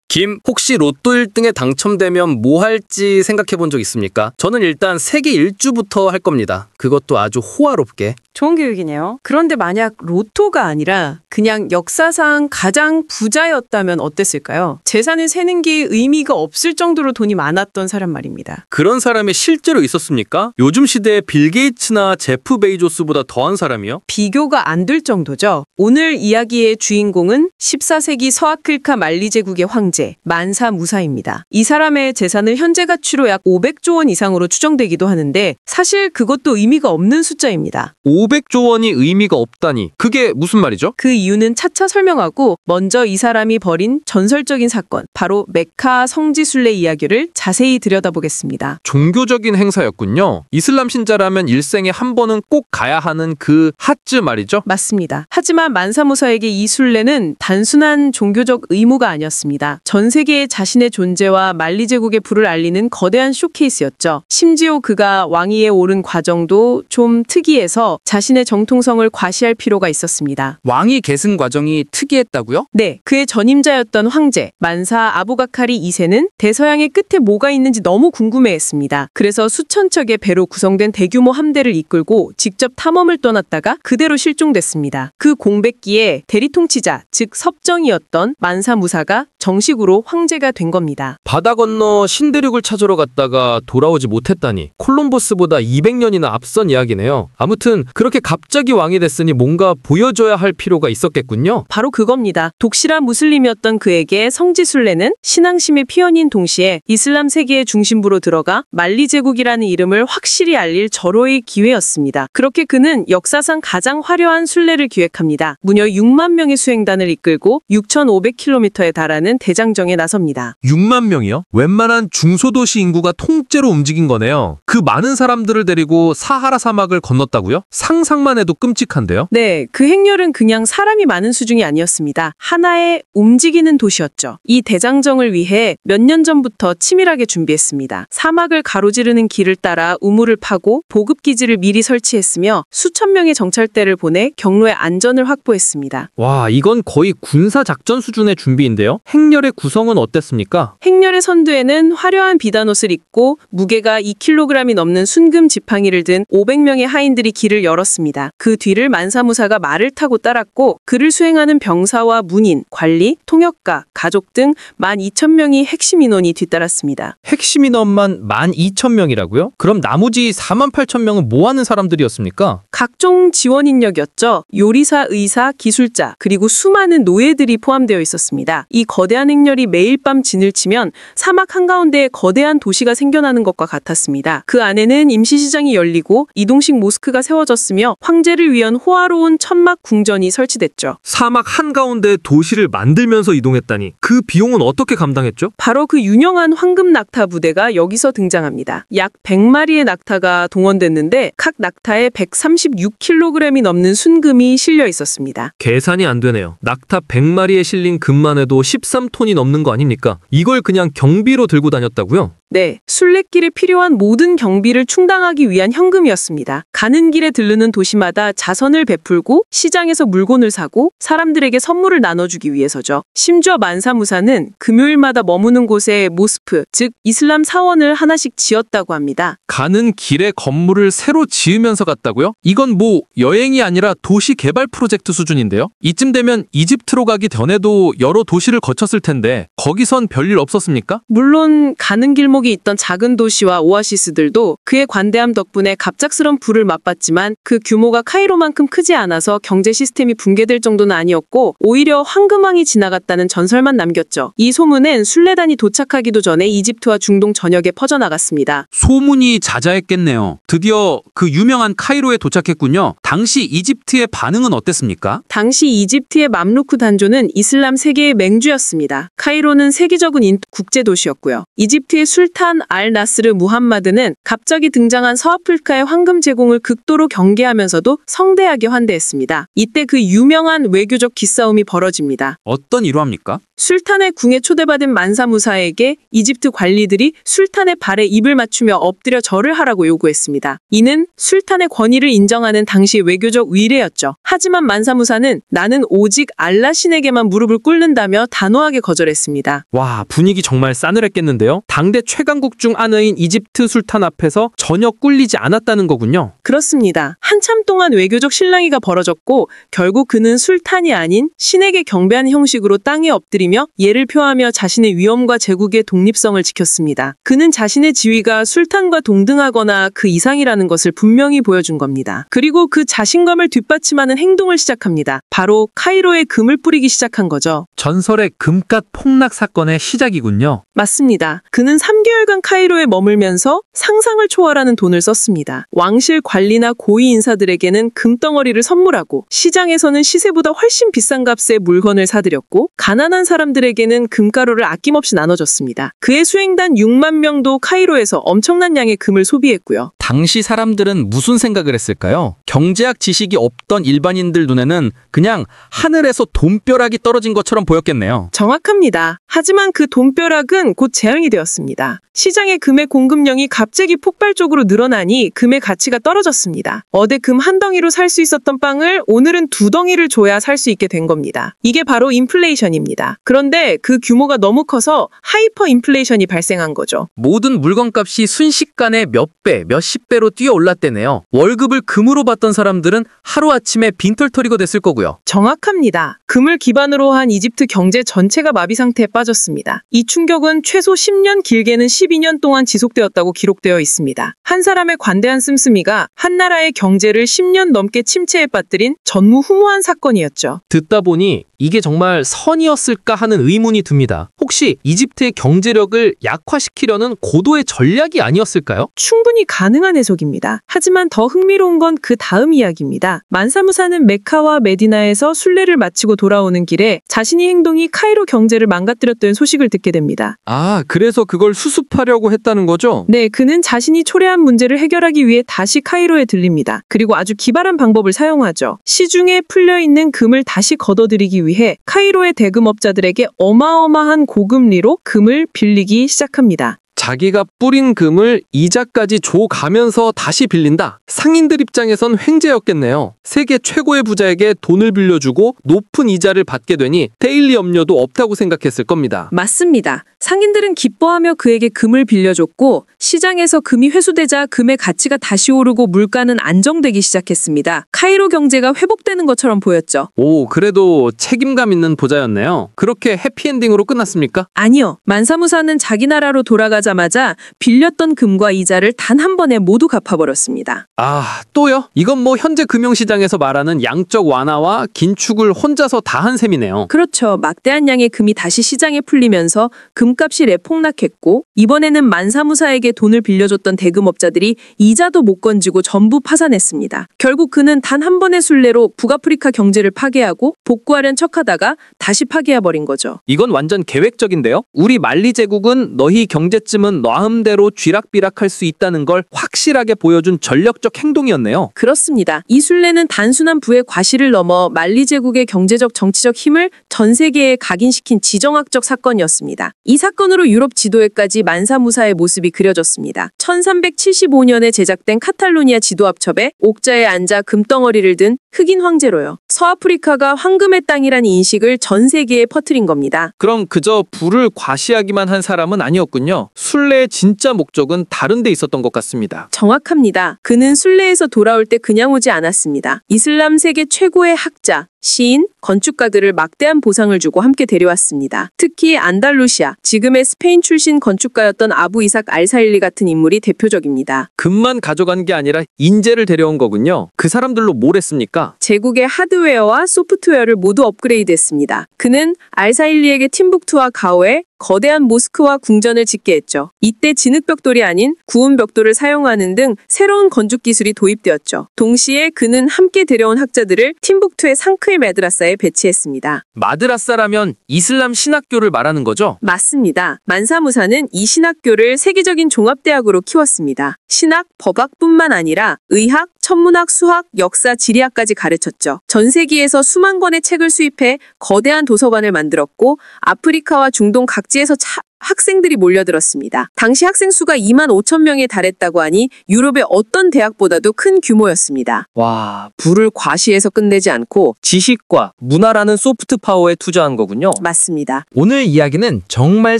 김, 혹시 로또 1등에 당첨되면 뭐 할지 생각해 본 적 있습니까? 저는 일단 세계 일주부터 할 겁니다. 그것도 아주 호화롭게. 좋은 교육이네요. 그런데 만약 로또가 아니라 그냥 역사상 가장 부자였다면 어땠을까요? 재산을 세는 게 의미가 없을 정도로 돈이 많았던 사람 말입니다. 그런 사람이 실제로 있었습니까? 요즘 시대에 빌 게이츠나 제프 베이조스보다 더한 사람이요? 비교가 안 될 정도죠. 오늘 이야기의 주인공은 14세기 서아클카 만리 제국의 황제 만사 무사입니다. 이 사람의 재산은 현재 가치로 약 500조 원 이상으로 추정되기도 하는데 사실 그것도 의미가 없는 숫자입니다. 500조 원이 의미가 없다니 그게 무슨 말이죠? 그 이유는 차차 설명하고 먼저 이 사람이 벌인 전설적인 사건, 바로 메카 성지순례 이야기를 자세히 들여다보겠습니다. 종교적인 행사였군요. 이슬람 신자라면 일생에 한 번은 꼭 가야 하는 그 하즈 말이죠? 맞습니다. 하지만 만사무사에게 이 순례는 단순한 종교적 의무가 아니었습니다. 전 세계에 자신의 존재와 만리 제국의 부를 알리는 거대한 쇼케이스였죠. 심지어 그가 왕위에 오른 과정도 좀 특이해서 자신의 정통성을 과시할 필요가 있었습니다. 왕위 계승 과정이 특이했다고요? 네, 그의 전임자였던 황제 만사 아부가카리 2세는 대서양의 끝에 뭐가 있는지 너무 궁금해했습니다. 그래서 수천 척의 배로 구성된 대규모 함대를 이끌고 직접 탐험을 떠났다가 그대로 실종됐습니다. 그 공백기에 대리통치자, 즉 섭정이었던 만사무사가 정식으로 황제가 된 겁니다. 바다 건너 신대륙을 찾으러 갔다가 돌아오지 못했다니 콜럼버스보다 200년이나 앞선 이야기네요. 아무튼 그렇게 갑자기 왕이 됐으니 뭔가 보여줘야 할 필요가 있었겠군요. 바로 그겁니다. 독실한 무슬림이었던 그에게 성지순례는 신앙심의 피원인 동시에 이슬람 세계의 중심부로 들어가 만리 제국이라는 이름을 확실히 알릴 절호의 기회였습니다. 그렇게 그는 역사상 가장 화려한 순례를 기획합니다. 무려 6만 명의 수행단을 이끌고 6,500km에 달하는 대장정에 나섭니다. 6만 명이요? 웬만한 중소도시 인구가 통째로 움직인 거네요. 그 많은 사람들을 데리고 사하라 사막을 건넜다고요? 상상만 해도 끔찍한데요? 네, 그 행렬은 그냥 사람이 많은 수준이 아니었습니다. 하나의 움직이는 도시였죠. 이 대장정을 위해 몇 년 전부터 치밀하게 준비했습니다. 사막을 가로지르는 길을 따라 우물을 파고 보급기지를 미리 설치했으며 수천 명의 정찰대를 보내 경로의 안전을 확보했습니다. 와, 이건 거의 군사작전 수준의 준비인데요? 행렬의 구성은 어땠습니까? 행렬의 선두에는 화려한 비단옷을 입고 무게가 2kg이 넘는 순금 지팡이를 든 500명의 하인들이 길을 열었습니다. 그 뒤를 만사무사가 말을 타고 따랐고 그를 수행하는 병사와 문인, 관리, 통역가, 가족 등 12,000명이 핵심 인원이 뒤따랐습니다. 핵심 인원만 12,000명이라고요? 그럼 나머지 48,000명은 뭐 하는 사람들이었습니까? 각종 지원 인력이었죠. 요리사, 의사, 기술자, 그리고 수많은 노예들이 포함되어 있었습니다. 이 거대한 행렬이 매일 밤 진을 치면 사막 한가운데에 거대한 도시가 생겨나는 것과 같았습니다. 그 안에는 임시시장이 열리고 이동식 모스크가 세워졌으며 황제를 위한 호화로운 천막 궁전이 설치됐죠. 사막 한가운데 도시를 만들면서 이동했다니 그 비용은 어떻게 감당했죠? 바로 그 유명한 황금 낙타 부대가 여기서 등장합니다. 약 100마리의 낙타가 동원됐는데 각 낙타에 136kg이 넘는 순금이 실려 있었습니다. 계산이 안 되네요. 낙타 100마리에 실린 금만 해도 13톤이 넘는 거 아닙니까? 이걸 그냥 경비로 들고 다녔다고요? 네, 순례길에 필요한 모든 경비를 충당하기 위한 현금이었습니다. 가는 길에 들르는 도시마다 자선을 베풀고 시장에서 물건을 사고 사람들에게 선물을 나눠주기 위해서죠. 심지어 만사무사는 금요일마다 머무는 곳에 모스크, 즉 이슬람 사원을 하나씩 지었다고 합니다. 가는 길에 건물을 새로 지으면서 갔다고요? 이건 뭐 여행이 아니라 도시 개발 프로젝트 수준인데요? 이쯤 되면 이집트로 가기 전에도 여러 도시를 거쳤을 텐데 거기선 별일 없었습니까? 물론 가는 길목에 있던 작은 도시와 오아시스들도 그의 관대함 덕분에 갑작스런 부를 맛봤지만 그 규모가 카이로만큼 크지 않아서 경제 시스템이 붕괴될 정도는 아니었고 오히려 황금왕이 지나갔다는 전설만 남겼죠. 이 소문은 순례단이 도착하기도 전에 이집트와 중동 전역에 퍼져나갔습니다. 소문이 자자했겠네요. 드디어 그 유명한 카이로에 도착했군요. 당시 이집트의 반응은 어땠습니까? 당시 이집트의 맘루크 단조는 이슬람 세계의 맹주였습니다. 카이로는 세계적인 국제 도시였고요. 이집트의 술 술탄 알-나스르 무함마드는 갑자기 등장한 서아프리카의 황금 제공을 극도로 경계하면서도 성대하게 환대했습니다. 이때 그 유명한 외교적 기싸움이 벌어집니다. 어떤 일화입니까? 술탄의 궁에 초대받은 만사 무사에게 이집트 관리들이 술탄의 발에 입을 맞추며 엎드려 절을 하라고 요구했습니다. 이는 술탄의 권위를 인정하는 당시 외교적 위례였죠. 하지만 만사 무사는 나는 오직 알라 신에게만 무릎을 꿇는다며 단호하게 거절했습니다. 와, 분위기 정말 싸늘했겠는데요. 당대 최강국 중 하나인 이집트 술탄 앞에서 전혀 꿀리지 않았다는 거군요. 그렇습니다. 한참 동안 외교적 실랑이가 벌어졌고 결국 그는 술탄이 아닌 신에게 경배하는 형식으로 땅에 엎드리며 예를 표하며 자신의 위엄과 제국의 독립성을 지켰습니다. 그는 자신의 지위가 술탄과 동등하거나 그 이상이라는 것을 분명히 보여준 겁니다. 그리고 그 자신감을 뒷받침하는 행동을 시작합니다. 바로 카이로에 금을 뿌리기 시작한 거죠. 전설의 금값 폭락 사건의 시작이군요. 맞습니다. 그는 3개월간 카이로에 머물면서 상상을 초월하는 돈을 썼습니다. 왕실 관리나 고위 인사들에게는 금덩어리를 선물하고 시장에서는 시세보다 훨씬 비싼 값에 물건을 사들였고 가난한 사람들에게는 금가루를 아낌없이 나눠줬습니다. 그의 수행단 6만 명도 카이로에서 엄청난 양의 금을 소비했고요. 당시 사람들은 무슨 생각을 했을까요? 경제학 지식이 없던 일반인들 눈에는 그냥 하늘에서 돈벼락이 떨어진 것처럼 보였겠네요. 정확합니다. 하지만 그 돈벼락은 곧 재앙이 되었습니다. 시장의 금의 공급량이 갑자기 폭발적으로 늘어나니 금의 가치가 떨어졌습니다. 어제 금 한 덩이로 살 수 있었던 빵을 오늘은 2덩이를 줘야 살 수 있게 된 겁니다. 이게 바로 인플레이션입니다. 그런데 그 규모가 너무 커서 하이퍼 인플레이션이 발생한 거죠. 모든 물건값이 순식간에 몇 배, 몇십 배로 뛰어 올랐대네요. 월급을 금으로 받던 사람들은 하루아침에 빈털터리가 됐을 거고요. 정확합니다. 금을 기반으로 한 이집트 경제 전체가 마비 상태에 빠졌습니다. 이 충격은 최소 10년, 길게는 12년 동안 지속되었다고 기록되어 있습니다. 한 사람의 관대한 씀씀이가 한 나라의 경제를 10년 넘게 침체에 빠뜨린 전무후무한 사건이었죠. 듣다 보니 이게 정말 선이었을까 하는 의문이 듭니다. 혹시 이집트의 경제력을 약화시키려는 고도의 전략이 아니었을까요? 충분히 가능한 해석입니다. 하지만 더 흥미로운 건 그 다음 이야기입니다. 만사무사는 메카와 메디나에서 순례를 마치고 돌아오는 길에 자신의 행동이 카이로 경제를 망가뜨렸다는 소식을 듣게 됩니다. 아, 그래서 그걸 수습하려고 했다는 거죠? 네, 그는 자신이 초래한 문제를 해결하기 위해 다시 카이로에 들립니다. 그리고 아주 기발한 방법을 사용하죠. 시중에 풀려있는 금을 다시 걷어들이기 위해 카이로의 대금업자들에게 어마어마한 고금리로 금을 빌리기 시작합니다. 자기가 뿌린 금을 이자까지 줘가면서 다시 빌린다. 상인들 입장에선 횡재였겠네요. 세계 최고의 부자에게 돈을 빌려주고 높은 이자를 받게 되니 데일리 염려도 없다고 생각했을 겁니다. 맞습니다. 상인들은 기뻐하며 그에게 금을 빌려줬고 시장에서 금이 회수되자 금의 가치가 다시 오르고 물가는 안정되기 시작했습니다. 카이로 경제가 회복되는 것처럼 보였죠. 오, 그래도 책임감 있는 부자였네요. 그렇게 해피엔딩으로 끝났습니까? 아니요. 만사무사는 자기 나라로 돌아가자마자 빌렸던 금과 이자를 단 한 번에 모두 갚아버렸습니다. 아, 또요? 이건 뭐 현재 금융시장에서 말하는 양적 완화와 긴축을 혼자서 다 한 셈이네요. 그렇죠. 막대한 양의 금이 다시 시장에 풀리면서 금값이 내폭락했고 이번에는 만사무사에게 돈을 빌려줬던 대금업자들이 이자도 못 건지고 전부 파산했습니다. 결국 그는 단 한 번의 순례로 북아프리카 경제를 파괴하고 복구하려는 척하다가 다시 파괴해버린 거죠. 이건 완전 계획적인데요? 우리 만리 제국은 너희 경제쯤은 마음대로 쥐락비락할 수 있다는 걸 확실하게 보여준 전략적 행동이었네요. 그렇습니다. 이 순례는 단순한 부의 과실을 넘어 만리 제국의 경제적 정치적 힘을 전 세계에 각인시킨 지정학적 사건이었습니다. 이 사건으로 유럽 지도에까지 만사무사의 모습이 그려졌습니다. 1375년에 제작된 카탈로니아 지도합첩에 옥자에 앉아 금덩어리를 든 흑인 황제로요. 서아프리카가 황금의 땅이라는 인식을 전 세계에 퍼뜨린 겁니다. 그럼 그저 부를 과시하기만 한 사람은 아니었군요. 순례의 진짜 목적은 다른 데 있었던 것 같습니다. 정확합니다. 그는 순례에서 돌아올 때 그냥 오지 않았습니다. 이슬람 세계 최고의 학자, 시인, 건축가들을 막대한 보상을 주고 함께 데려왔습니다. 특히 안달루시아, 지금의 스페인 출신 건축가였던 아부 이삭 알사일리 같은 인물이 대표적입니다. 금만 가져간 게 아니라 인재를 데려온 거군요. 그 사람들로 뭘 했습니까? 제국의 하드웨어와 소프트웨어를 모두 업그레이드했습니다. 그는 알사일리에게 팀북투와 가오에 거대한 모스크와 궁전을 짓게 했죠. 이때 진흙벽돌이 아닌 구운 벽돌을 사용하는 등 새로운 건축 기술이 도입되었죠. 동시에 그는 함께 데려온 학자들을 팀북투의 상크 시클 메드라사에 배치했습니다. 마드라사라면 이슬람 신학교를 말하는 거죠? 맞습니다. 만사무사는 이 신학교를 세계적인 종합대학으로 키웠습니다. 신학, 법학뿐만 아니라 의학, 천문학, 수학, 역사, 지리학까지 가르쳤죠. 전 세계에서 수만 권의 책을 수입해 거대한 도서관을 만들었고 아프리카와 중동 각지에서 학생들이 몰려들었습니다. 당시 학생 수가 2만 5천 명에 달했다고 하니 유럽의 어떤 대학보다도 큰 규모였습니다. 와, 부를 과시해서 끝내지 않고 지식과 문화라는 소프트 파워에 투자한 거군요. 맞습니다. 오늘 이야기는 정말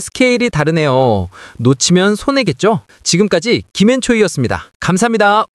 스케일이 다르네요. 놓치면 손해겠죠? 지금까지 김앤초이였습니다. 감사합니다.